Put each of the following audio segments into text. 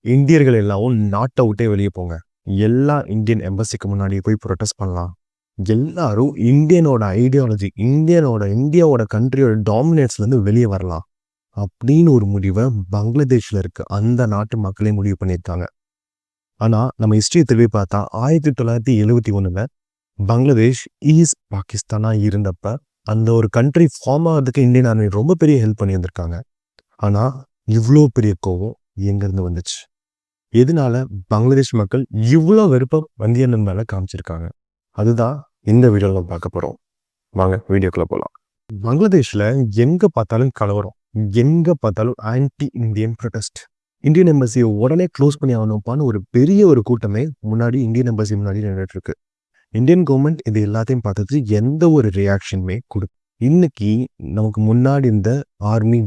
இந்தியர்கள் எல்லாவும் நாட்டை விட்டே வெளியே போங்க. எல்லா இந்தியன் எம்பசிக்கு முன்னாடி போய் ப்ரொடெஸ்ட் பண்ணலாம். எல்லாரும் இந்தியனோட ஐடியாலஜி, இந்தியாவோட கண்ட்ரியோட டாமினேட்ஸ்லேருந்து வெளியே வரலாம். அப்படின்னு ஒரு முடிவை பங்களாதேஷ்ல இருக்க அந்த நாட்டு மக்களே முடிவு பண்ணியிருக்காங்க. ஆனா நம்ம ஹிஸ்டரியை திரும்பி பார்த்தா 1971 பங்களாதேஷ் ஈஸ்ட் பாகிஸ்தானா இருந்தப்ப அந்த ஒரு கண்ட்ரி ஃபார்ம் ஆகிறதுக்கு இந்தியன் ஆர்மி ரொம்ப பெரிய ஹெல்ப் பண்ணியிருந்திருக்காங்க. ஆனா இவ்வளோ பெரிய கோவம் எங்கேருந்து வந்துச்சு? எதனால பங்களாதேஷ் மக்கள் இவ்வளோ வெறுப்பை இந்தியன் மேல காமிச்சிருக்காங்க? அதுதான் இந்த வீடியோவில் நம்ம பார்க்க போறோம். வாங்க வீடியோக்குள்ள போகலாம். பங்களாதேஷ்ல எங்க பார்த்தாலும் கலவரம், எங்க பார்த்தாலும் ஆன்டி இந்தியன் ப்ரொடெஸ்ட். இந்தியன் எம்பசியை உடனே க்ளோஸ் பண்ணி ஆகணும்ப்பான்னு ஒரு பெரிய ஒரு கூட்டமே முன்னாடி இந்தியன் எம்பசி முன்னாடி நின்றுட்டு இருக்கு. இந்தியன் கவர்மெண்ட் இது எல்லாத்தையும் பார்த்துட்டு எந்த ஒரு ரியாக்ஷனுமே இன்னைக்கு நமக்கு முன்னாடி இந்த ஆர்மி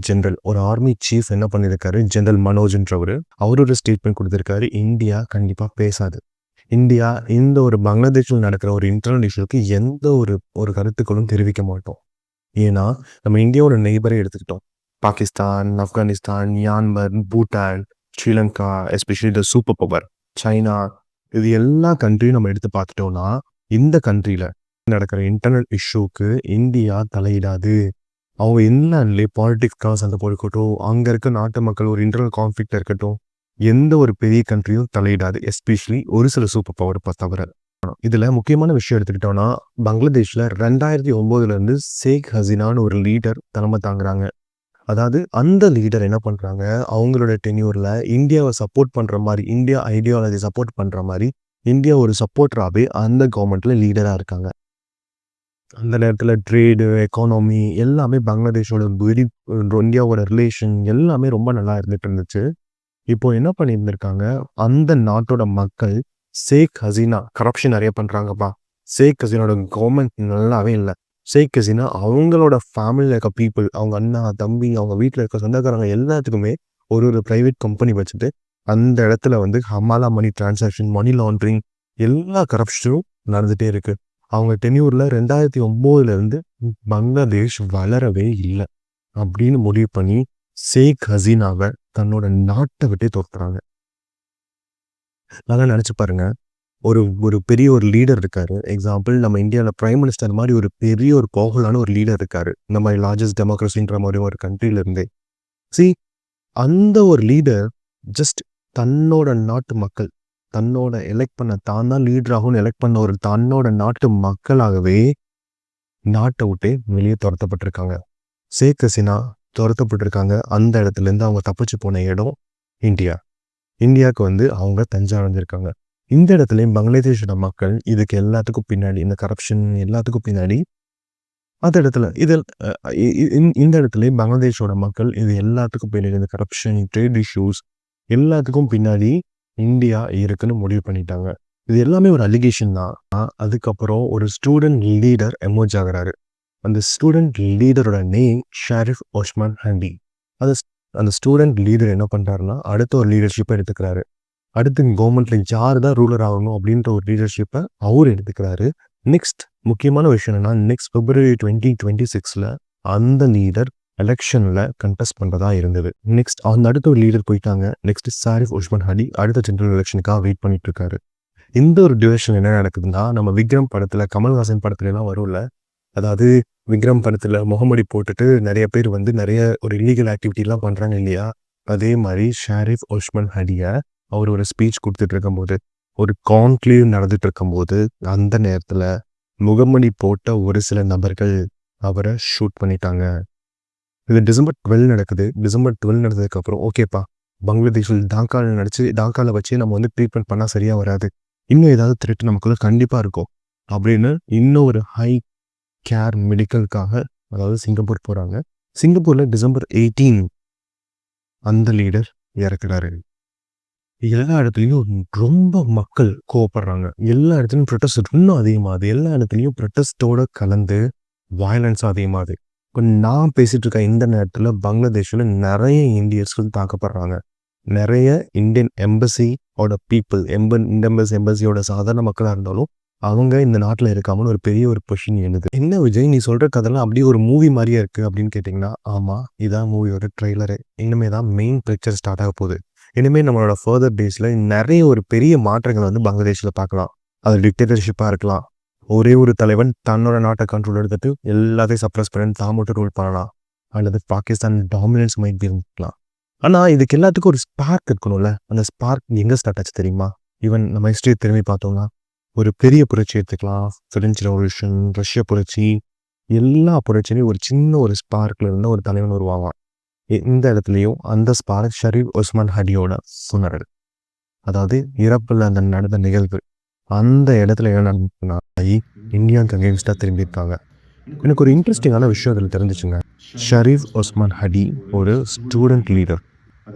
சீஃப் என்ன பண்ணியிருக்காரு, ஜெனரல் மனோஜ்ன்றவர் அவரோட ஸ்டேட்மெண்ட் கொடுத்திருக்காரு. இந்தியா கண்டிப்பா பேசாது. இந்தியா இந்த ஒரு பங்களாதேஷில் நடக்கிற ஒரு இன்டர்னல் இஷ்யூக்கு எந்த ஒரு கருத்துக்களும் தெரிவிக்க மாட்டோம். ஏன்னா நம்ம இந்தியாவோட நெய்பரை எடுத்துக்கிட்டோம். Pakistan, Afghanistan, Myanmar, Bhutan, Sri Lanka, especially the super power China, இது எல்லா கண்ட்ரியும் நம்ம எடுத்து பார்த்துட்டோம்னா இந்த கண்ட்ரியில நடக்கிற இன்டர்னல் இஷ்யூக்கு இந்தியா தலையிடாது. அவங்க இன்லேண்ட்லேயே பாலிடிக்ஸ்க்காக சண்டை போட்டுக்கட்டும், அங்கே இருக்க நாட்டு மக்கள் ஒரு இன்டர்னல் கான்ஃப்ளிக்ட் இருக்கட்டும், எந்த ஒரு பெரிய கண்ட்ரியும் தலையிடாது. எஸ்பெஷலி ஒரு சில சூப்பர் பவர் தவிர. இதுல முக்கியமான விஷயம் எடுத்துக்கிட்டோம்னா பங்களாதேஷ்ல 2009 ஷேக் ஹசீனான்னு ஒரு லீடர் தலைமை தாங்குறாங்க. அதாவது அந்த லீடர் என்ன பண்றாங்க, அவங்களோட டென்யூர்ல இந்தியாவை சப்போர்ட் பண்ற மாதிரி, இந்தியா ஐடியாலஜி சப்போர்ட் பண்ற மாதிரி இந்தியா ஒரு சப்போர்ட்டராகவே அந்த கவர்மெண்ட்ல லீடரா இருக்காங்க. அந்த நேரத்தில் ட்ரேடு, எக்கானமி எல்லாமே பங்களாதேஷோட இந்தியாவோட ரிலேஷன் எல்லாமே ரொம்ப நல்லா இருந்துட்டு இருந்துச்சு. இப்போ என்ன பண்ணியிருந்திருக்காங்க, அந்த நாட்டோட மக்கள் ஷேக் ஹசீனா கரப்ஷன் நிறைய பண்றாங்கப்பா, ஷேக் ஹசீனாவோட கவர்மெண்ட் நல்லாவே இல்லை, ஷேக் ஹசீனா அவங்களோட ஃபேமிலியில் இருக்க பீப்புள், அவங்க அண்ணா தம்பி, அவங்க வீட்டில் இருக்க சொந்தக்காரங்க எல்லாத்துக்குமே ஒரு பிரைவேட் கம்பெனி வச்சுட்டு அந்த இடத்துல ஹமாலா மணி டிரான்சாக்ஷன், மணி லாண்ட்ரிங், எல்லா கரப்ஷனும் நடந்துகிட்டே இருக்கு. அவங்க டென்யூரில் 2009 பங்களாதேஷ் வளரவே இல்லை அப்படின்னு முடிவு பண்ணி ஷேக் ஹசீனாவை தன்னோட நாட்டை விட்டே துரத்துறாங்க. நல்லா நினச்சி பாருங்க, ஒரு பெரிய ஒரு லீடர் இருக்காரு. எக்ஸாம்பிள் நம்ம இந்தியாவில் பிரைம் மினிஸ்டர் மாதிரி ஒரு பெரிய ஒரு பவர்ஃபுல்லான ஒரு லீடர் இருக்காரு, இந்த மாதிரி லார்ஜஸ்ட் டெமோக்ரஸின்ற மாதிரி ஒரு கண்ட்ரில இருந்தே. அந்த ஒரு லீடர் ஜஸ்ட் தன்னோட நாட்டு மக்கள், தன்னோட எலெக்ட் பண்ண தான் லீடராகவும் எலெக்ட் பண்ண ஒரு தன்னோட நாட்டு மக்களாகவே நாட்டை விட்டே வெளியே துரத்தப்பட்டிருக்காங்க. ஷேக் ஹசீனா துரத்தப்பட்டிருக்காங்க. அந்த இடத்துல இருந்து அவங்க தப்பிச்சு போன இடம் இந்தியாவுக்கு அவங்க தஞ்சம் அடைஞ்சிருக்காங்க. இந்த இடத்துலையும் பங்களாதேஷோட மக்கள் இதுக்கு எல்லாத்துக்கும் பின்னாடி, இந்த கரப்ஷன் எல்லாத்துக்கும் பின்னாடி அந்த இடத்துல இந்த இடத்துலையும் பங்களாதேஷோட மக்கள் இது எல்லாத்துக்கும் பின்னாடி, இந்த கரப்ஷன், ட்ரேட் இஷ்யூஸ் எல்லாத்துக்கும் பின்னாடி இந்தியா இருக்குன்னு முடிவு பண்ணிட்டாங்க. இது எல்லாமே ஒரு அலிகேஷன் தான். அதுக்கப்புறம் ஒரு ஸ்டூடெண்ட் லீடர் எமர்ஜ் ஆகுறாரு. அந்த ஸ்டூடெண்ட் லீடரோட நேம் ஷாரிஃப் ஒஸ்மான் ஹண்டி. அந்த ஸ்டூடெண்ட் லீடர் என்ன பண்றாருன்னா அடுத்த ஒரு லீடர்ஷிப்பை எடுத்துக்கிறாரு. அடுத்து கவர்மெண்ட்ல யார் தான் ரூலர் ஆகணும் அப்படின்ற ஒரு லீடர்ஷிப்பை அவர் எடுத்துக்கிறாரு. நெக்ஸ்ட் முக்கியமான விஷயம் என்னன்னா, நெக்ஸ்ட் February 2026 அந்த லீடர் எலெக்ஷன்ல கண்டெஸ்ட் பண்றதா இருந்தது. நெக்ஸ்ட் அந்த அடுத்த ஒரு லீடர் போயிட்டாங்க. நெக்ஸ்ட் ஷாரிஃப் ஒஸ்மான் ஹடி அடுத்த ஜெனரல் எலெக்ஷனுக்காக வெயிட் பண்ணிட்டு இருக்காரு. இந்த ஒரு டியூரேஷன் என்ன நடக்குதுன்னா, நம்ம விக்ரம் படத்துல, கமல்ஹாசன் படத்துல எல்லாம் வரும்ல, அதாவது விக்ரம் படத்துல முகமடி போட்டுட்டு நிறைய பேர் நிறைய ஒரு இல்லீகல் ஆக்டிவிட்டிலாம் பண்றாங்க இல்லையா, அதே மாதிரி ஷாரிஃப் ஒஸ்மான் ஹடியை அவர் ஒரு ஸ்பீச் கொடுத்துட்டு இருக்கும்போது, ஒரு கான்க்ளேவ் நடந்துட்டு இருக்கும்போது அந்த நேரத்துல முகமடி போட்ட ஒரு சில நபர்கள் அவரை ஷூட் பண்ணிட்டாங்க. இது டிசம்பர் 12 நடக்குது. டிசம்பர் 12 நடந்ததுக்கு அப்புறம் ஓகேப்பா, பங்களாதேஷில் டாக்கால வச்சு நம்ம ட்ரீட்மெண்ட் பண்ணா சரியா வராது, இன்னும் ஏதாவது த்ரெட் நமக்குள்ள கண்டிப்பா இருக்கும் அப்படின்னு இன்னும் ஒரு ஹை கேர் மெடிக்கலுக்காக, அதாவது சிங்கப்பூர் போறாங்க. சிங்கப்பூர்ல டிசம்பர் 18 அந்த லீடர் இறக்குறாரு. எல்லா இடத்துலையும் ரொம்ப மக்கள் கோவப்படுறாங்க. எல்லா இடத்துலையும் ப்ரொட்டஸ்ட் இன்னும் அதிகமாகுது. எல்லா இடத்துலையும் ப்ரொட்டஸ்டோட கலந்து வயலன்ஸும் அதிகமாகுது. இப்போ நான் பேசிட்டு இருக்க இந்த நேரத்தில் பங்களாதேஷில் நிறைய இந்தியர்கள் தாக்கப்படுறாங்க. நிறைய இந்தியன் எம்பசியோட பீப்புள், எம்பசியோட சாதாரண மக்களாக இருந்தாலும் அவங்க இந்த நாட்டில் இருக்காமன்னு ஒரு பெரிய ஒரு பொசிஷன் எழுது. என்ன விஜய், நீ சொல்கிற கதைலாம் அப்படியே ஒரு மூவி மாதிரியே இருக்குது அப்படின்னு கேட்டிங்கன்னா, ஆமாம், இதான் மூவியோட ட்ரெய்லரு. இனிமே தான் மெயின் பிக்சர் ஸ்டார்ட் ஆக போகுது. இனிமேல் நம்மளோட ஃபர்தர் டேஸில் நிறைய ஒரு பெரிய மாற்றங்களை வந்து பங்களாதேஷில் பார்க்கலாம். அது டிக்டேட்டர்ஷிப்பாக இருக்கலாம். ஒரே ஒரு தலைவன் தன்னோட நாட்டை கண்ட்ரோல் எடுத்துட்டு எல்லாத்தையும் சப்ரஸ் பண்ணி தான் மட்டும் ரூல் பண்ணலாம். அல்லது பாகிஸ்தான் டாமினன்ஸ் மைட் இருக்கலாம். ஆனால் இதுக்கு எல்லாத்துக்கும் ஒரு ஸ்பார்க் இருக்கணும்ல. அந்த ஸ்பார்க் எங்கே ஸ்டார்ட் ஆச்சு தெரியுமா? ஈவன் நம்ம ஹிஸ்ட்ரி திரும்பி பார்த்தோம்னா ஒரு பெரிய புரட்சி எடுத்துக்கலாம். ஃப்ரெஞ்ச் ரெவல்யூஷன், ரஷ்ய புரட்சி, எல்லா புரட்சியிலையும் ஒரு சின்ன ஒரு ஸ்பார்க்ல இருந்து ஒரு தலைவன் உருவாவான். இந்த இடத்துலையும் அந்த ஸ்பார்க் ஷரீஃப் உஸ்மான் ஹடியோட சுனரல். அதாவது இறப்பில் அந்த நடந்த நிகழ்வு அந்த இடத்துல என்ன நடந்துச்சுன்னா இந்தியாவுக்கு அகேன்ஸ்டாக திரும்பியிருக்காங்க. எனக்கு ஒரு இன்ட்ரெஸ்டிங்கான விஷயம் அதில் தெரிஞ்சிச்சுங்க. ஷரீஃப் உஸ்மான் ஹடி ஒரு ஸ்டூடெண்ட் லீடர்.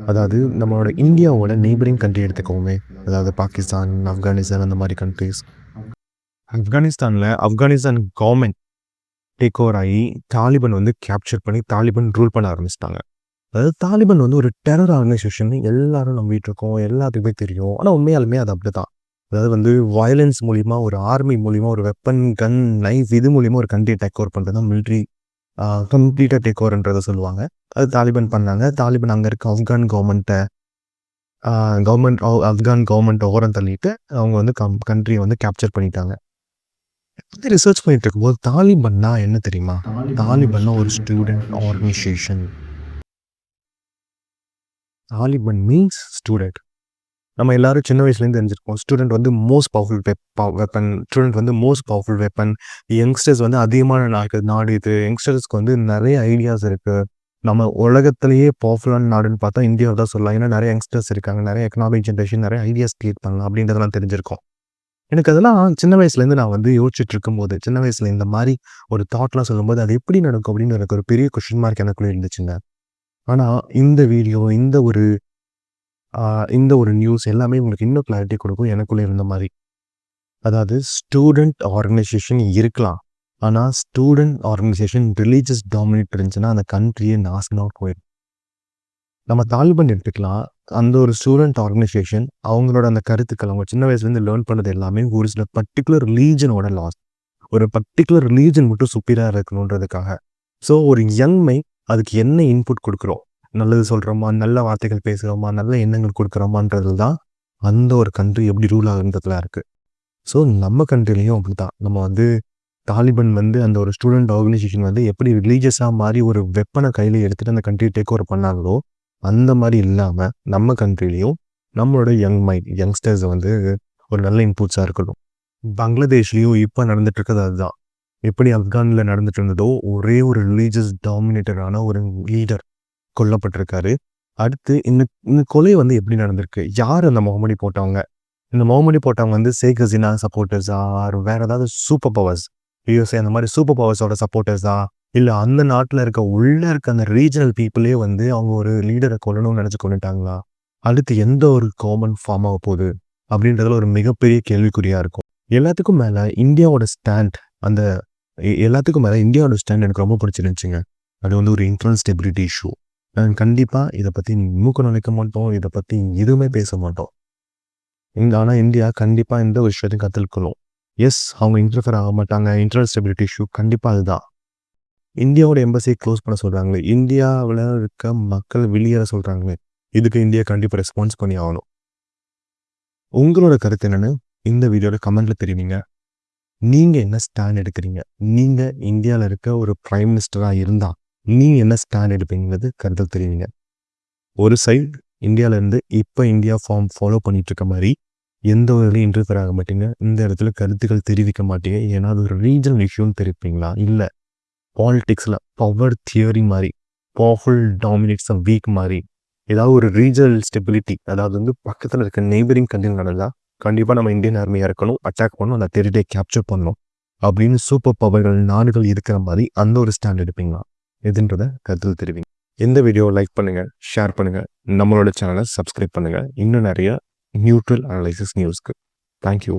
அதாவது நம்மளோட இந்தியாவோட நெய்பரிங் கண்ட்ரி எடுத்துக்கோமே, அதாவது பாகிஸ்தான், ஆப்கானிஸ்தான் அந்த மாதிரி countries. Afghanistan government take over ஆகி தாலிபான் வந்து கேப்சர் பண்ணி தாலிபான் ரூல் பண்ண ஆரம்பிச்சிட்டாங்க. அதாவது தாலிபான் வந்து ஒரு டெரர் ஆர்கனைசேஷன் எல்லாரும் நம்பிட்டு இருக்கோம், எல்லாத்துக்குமே தெரியும். ஆனால் உண்மையாலுமே அது அப்படி தான். அதாவது வந்து வயலன்ஸ் மூலிமா, ஒரு ஆர்மி மூலிமா, ஒரு வெப்பன், கன், நைஃப் இது மூலிமா ஒரு கண்ட்ரியை டேக் ஓவர் பண்ணுறது தான் மிலிட்ரி கம்ப்ளீட்டாக டேக் ஓவர்ன்றதை சொல்லுவாங்க. அது தாலிபான் பண்ணாங்க. தாலிபான் அங்கே இருக்க ஆப்கான் கவர்மெண்ட்டை ஓரம் தள்ளிட்டு அவங்க வந்து கண்ட்ரியை வந்து கேப்சர் பண்ணிட்டாங்க. வந்து ரிசர்ச் பண்ணிட்டு இருக்கும்போது தாலிபான்னா என்ன தெரியுமா? தாலிபான்னா ஒரு student organisation. Taliban means student. நம்ம எல்லாரும் சின்ன வயசுலேருந்து தெரிஞ்சிருக்கோம். ஸ்டூடெண்ட் வந்து மோஸ்ட் பவர்ஃபுல் வெப்பன். ஸ்டூடெண்ட் வந்து மோஸ்ட் பவர்ஃபுல் வெப்பன். யங்ஸ்டர்ஸ் வந்து அதிகமான நாடு இது. யங்ஸ்டர்ஸ்க்கு வந்து நிறைய ஐடியாஸ் இருக்குது. நம்ம உலகத்திலேயே பவர்ஃபுல்லான நாடுன்னு பார்த்தா இந்தியாவை தான் சொல்லலாம். ஏன்னா நிறைய யங்ஸ்டர்ஸ் இருக்காங்க, நிறைய எக்கனாமிக் ஜென்ரேஷன், நிறைய ஐடியாஸ் கிரியேட் பண்ணலாம் அப்படின்றதெல்லாம் தெரிஞ்சிருக்கோம். எனக்கு அதெல்லாம் சின்ன வயசுலேருந்து நான் வந்து யோசிச்சுட்டு இருக்கும்போது, சின்ன வயசில் இந்த மாதிரி ஒரு தாட்லாம் சொல்லும்போது அது எப்படி நடக்கும் அப்படின்னு எனக்கு ஒரு பெரிய கொஸ்டின் மார்க் எனக்குள்ளே இருந்துச்சுங்க. ஆனால் இந்த வீடியோ, இந்த ஒரு நியூஸ் எல்லாமே உங்களுக்கு இன்னும் கிளாரிட்டி கொடுக்கும் எனக்குள்ளே இருந்த மாதிரி. அதாவது ஸ்டூடெண்ட் ஆர்கனைசேஷன் இருக்கலாம், ஆனால் ஸ்டூடெண்ட் ஆர்கனைசேஷன் ரிலீஜியஸ் டாமினேட் இருந்துச்சுன்னா அந்த கண்ட்ரியே நாசமாக போயிடும். நம்ம தாலிபான் எடுத்துக்கலாம். அந்த ஒரு ஸ்டூடெண்ட் ஆர்கனைசேஷன் அவங்களோட அந்த கருத்துக்கள் அவங்க சின்ன வயசுலேருந்து லேர்ன் பண்ணது எல்லாமே ஒரு சில பர்டிகுலர் ரிலீஜனோட லாஸ். ஒரு பர்டிகுலர் ரிலீஜன் மட்டும் சுப்பீரியாக இருக்கணுன்றதுக்காக. ஸோ ஒரு யங் மைண்ட் அதுக்கு என்ன இன்புட் கொடுக்குறோம், நல்லது சொல்கிறோமா, நல்ல வார்த்தைகள் பேசுகிறோமா, நல்ல எண்ணங்கள் கொடுக்குறோமான்றது தான் அந்த ஒரு கண்ட்ரி எப்படி ரூல் ஆகுன்றதுல இருக்குது. ஸோ நம்ம கண்ட்ரிலையும் அப்படி தான். நம்ம வந்து தாலிபான் வந்து அந்த ஒரு ஸ்டூடெண்ட் ஆர்கனைசேஷன் வந்து எப்படி ரிலீஜியஸாக மாதிரி ஒரு வெப்பனை கையில் எடுத்துகிட்டு அந்த கண்ட்ரியை டேக் ஓவர் பண்ணாங்களோ அந்த மாதிரி இல்லாமல் நம்ம கண்ட்ரிலையும் நம்மளோட யங்ஸ்டர்ஸ் வந்து ஒரு நல்ல இன்புட்ஸாக இருக்கணும். பங்களாதேஷ்லேயும் இப்போ நடந்துட்டு இருக்கிறது அதுதான். எப்படி ஆப்கானில் நடந்துட்டு இருந்ததோ ஒரே ஒரு ரிலீஜியஸ் டாமினேட்டரான ஒரு லீடர் கொல்லப்பட்டிருக்காரு. அடுத்து இந்த கொலை வந்து எப்படி நடந்திருக்கு, யார் அந்த முகமடி போட்டவங்க, இந்த முகமடி போட்டவங்க வந்து ஷேக் ஹசீனா சப்போர்ட்டர்ஸா, வேற ஏதாவது சூப்பர் பவர்ஸ், யூஎஸ்ஏ அந்த மாதிரி சூப்பர் பவர்ஸோட சப்போர்ட்டர்ஸா, இல்லை அந்த நாட்டில் உள்ளே இருக்க அந்த ரீஜனல் பீப்புளே வந்து அவங்க ஒரு லீடரை கொல்லணும்னு நினச்சி கொண்டுட்டாங்களா? அடுத்து எந்த ஒரு காமன் ஃபார்ம் ஆக போகுது அப்படின்றதுல ஒரு மிகப்பெரிய கேள்விக்குறியாக இருக்கும். எல்லாத்துக்கும் மேலே இந்தியாவோட ஸ்டாண்ட் எனக்கு ரொம்ப பிடிச்சிருந்துச்சுங்க. அது வந்து ஒரு இன்டர்னல் ஸ்டெபிலிட்டி இஷ்யூ. கண்டிப்பாக இதை பற்றி மூக்க நுழைக்க மாட்டோம், இதை பற்றி எதுவுமே பேச மாட்டோம். ஆனால் இந்தியா கண்டிப்பாக இந்த விஷயத்தையும் கற்றுக்கணும். எஸ், அவங்க இன்டர்ஃபியர் ஆக மாட்டாங்க. இன்டர்னல் ஸ்டெபிலிட்டி இஷ்யூ கண்டிப்பாக அதுதான். இந்தியாவோட எம்பசியை க்ளோஸ் பண்ண சொல்கிறாங்களே, இந்தியாவில் இருக்க மக்கள் வெளியேற சொல்கிறாங்களே, இதுக்கு இந்தியா கண்டிப்பாக ரெஸ்பான்ஸ் பண்ணி ஆகணும். உங்களோட கருத்து என்னென்னு இந்த வீடியோவில் கமெண்ட்டில் தெரிவிங்க. நீங்கள் என்ன ஸ்டாண்ட் எடுக்கிறீங்க? நீங்கள் இந்தியாவில் இருக்க ஒரு பிரைம் மினிஸ்டராக இருந்தால் நீங்கள் என்ன ஸ்டாண்ட் எடுப்பீங்கிறது கருத்து தெரிவிங்க. ஒரு சைடு இந்தியாவிலேருந்து இப்போ இந்தியா ஃபாலோ பண்ணிட்டு இருக்க மாதிரி எந்த ஒரு இன்டர்ஃபியர் ஆக மாட்டீங்க, இந்த இடத்துல கருத்துக்கள் தெரிவிக்க மாட்டீங்க. ஏன்னா அது ஒரு ரீஜனல் இஷ்யூன்னு தெரிவிப்பீங்களா? இல்லை பாலிடிக்ஸில் பவர் தியரி மாதிரி, பவர்ஃபுல் டாமினேட்ஸ் வீக் மாதிரி ஏதாவது ஒரு ரீஜனல் ஸ்டெபிலிட்டி, அதாவது வந்து பக்கத்தில் இருக்க நெய்பரிங் கண்ட்ரி நடந்தால் கண்டிப்பாக நம்ம இந்தியன் ஆர்மியாக இருக்கணும், அட்டாக் பண்ணணும், அந்த டெரிட்டரியை கேப்சர் பண்ணணும் அப்படின்னு சூப்பர் பவர்கள் நாடுகள் இருக்கிற மாதிரி அந்த ஒரு ஸ்டாண்ட் எடுப்பீங்களா? எதுன்றத கருத்தில் தெரிவிங்க. இந்த வீடியோவை லைக் பண்ணுங்கள், ஷேர் பண்ணுங்கள், நம்மளோட சேனலை சப்ஸ்கிரைப் பண்ணுங்கள். இன்னும் நிறைய நியூட்ரல் அனலைசிஸ் நியூஸ்க்கு. தேங்க்யூ.